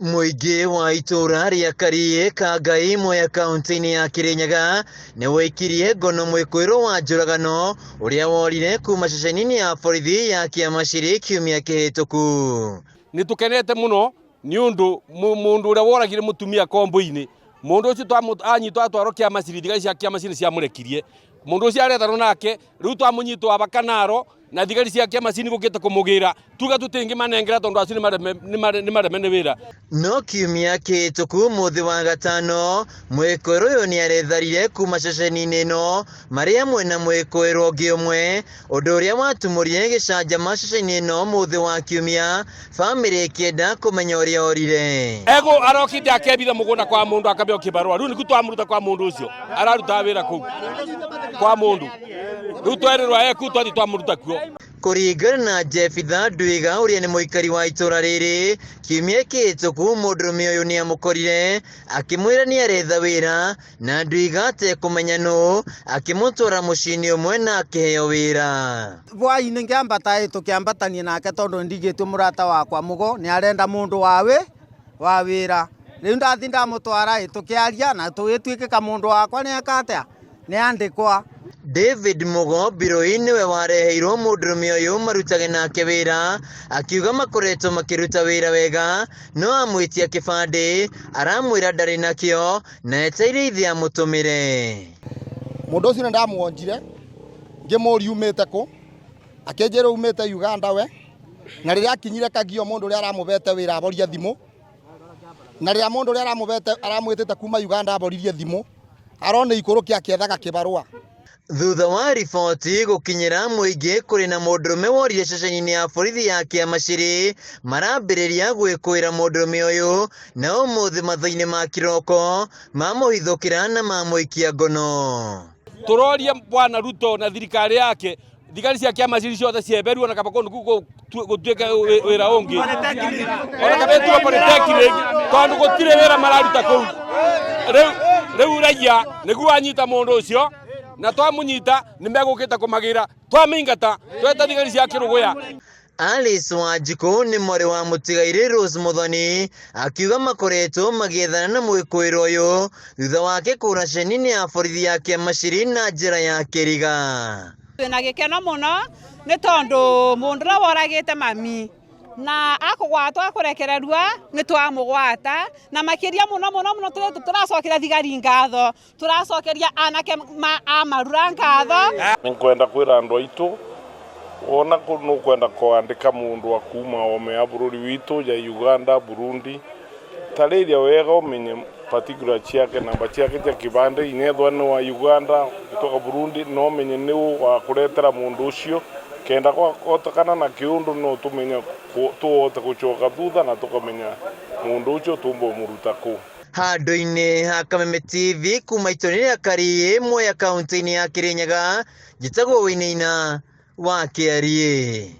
Muigi wa itura ria Karie Kangai Mwea kaunti-ini ya Kirinyaga ni waikirie ngono mwikuiro wa njuragano uria worire kuma ceceni-ini ya borithi ya Kiamaciri kiumia kihituku. Nitukenete muno ni undu mundu uria woragire mutumia kombo-ini mundu ucio anyitwo atwaro Kiamaciri thigari cia Kiamaciri cia murekirie mundu ucio arethanwo nake riu twamunyitwo abakanaro na thigari cia Kiamaciri gukite kumugira tuga tutingi manengera tondu acio ni maremene wira. No kiumia kihituku muthi wa gatano mwikoiro uyu ni aretharire kuma ceceni-ini ino maria mwena mwikoiro ungi umwe undu uria watumurire gicanjama ceceni ino muthi wa kiumia family ikienda kumenya uria orire. Ego arokite akebitha mugunda kwa mundu akabeo kibarua riu niku twamuruta kwa mundu ucio araruta wira ku kwa mundu riu twererwa eku twathi twamuruta kuo. Kuringana na Jeffitha Ndwiga uria ni muikari wa itura riri kiumia kihituku mundurume uyu ni amukorire akimwira ni aretha wira na Ndwiga ate kumenya nu akimutwara mucini umwe na akiheo wira. Bwai-ini ngiambata tukiambatania nake tondu ndigitwe murata wakwa mugo ni arenda mundu wa wira riu ndathi ndamutwara tukiaria na tugituikika mundu wakwa ni akatea ni andikwa. David Mugo Biroi niwe wareheirwo mundurume uyu marutage nake wira akiuga makoretwo makiruta wira wega no amwitia kibande aramwira ndari nakio na eteire ithi amutumire. Mundu ucio ndamuonjire ngimuri umite ku akenjera umite Uganda we na riria akinyire Kagio mundu uria aramubete wira aboria thimu na riria mundu uria aramwitite kuma Uganda aboririe thimu arone ikuru kiakethaga kibarua. Thutha wa riboti gukinyira muingi kuri na mundurume worire ceceni-ini ya borithi ya Kiamaciri marambiriria gwikuira mundurume uyu na umuthi mathaa-ini ma kiroko mamuhithukira na mamuikia ngono. Turoria Bwana Ruto na thirikari yake thigari cia Kiamaciri ciothe cieberu na kaba kondu gutuika wira ungi ona kabetu polytechnic tondu gutire wira mararuta kuu riu raia niguo anyita mundu ucio na twamunyita nimegukita kumagira twamingata tweta thigari cia kiruguya. Alice Wanjiku ni mwari wa mutigaire Rose Muthoni akiuga makoretwo magiethana na mwikuiro uyu thutha wake kura ceceni-ini ya borithi ya Kiamaciri na njira ya kiriga. Na gikeno muno ni tondu mundu ra woragite mami na akugwatwa akurekererua ni twamugwata na makiria muno turacokera thigari ngatho turacokeria anake amarura ngatho. Ninkwenda kwira andu aitu ona nukwenda kuandika mundu akuma ome ya bururi witu ya Uganda Burundi tariria wega umenye particular chiake namba chiake cha kibande inethwa ni wa Uganda kutoka Burundi no menye ni wa kuretera mundu ucio kenda gwakotakana na kiundu no tumenya tuote gucoka thutha na tukamenya mundu ucio tumbo muruta ku. Handu-ini ha Kameme TV kuma itura ria Karie Mwea kaunti-ini ya Kirinyaga njitagwo Winaina wa Kiarie.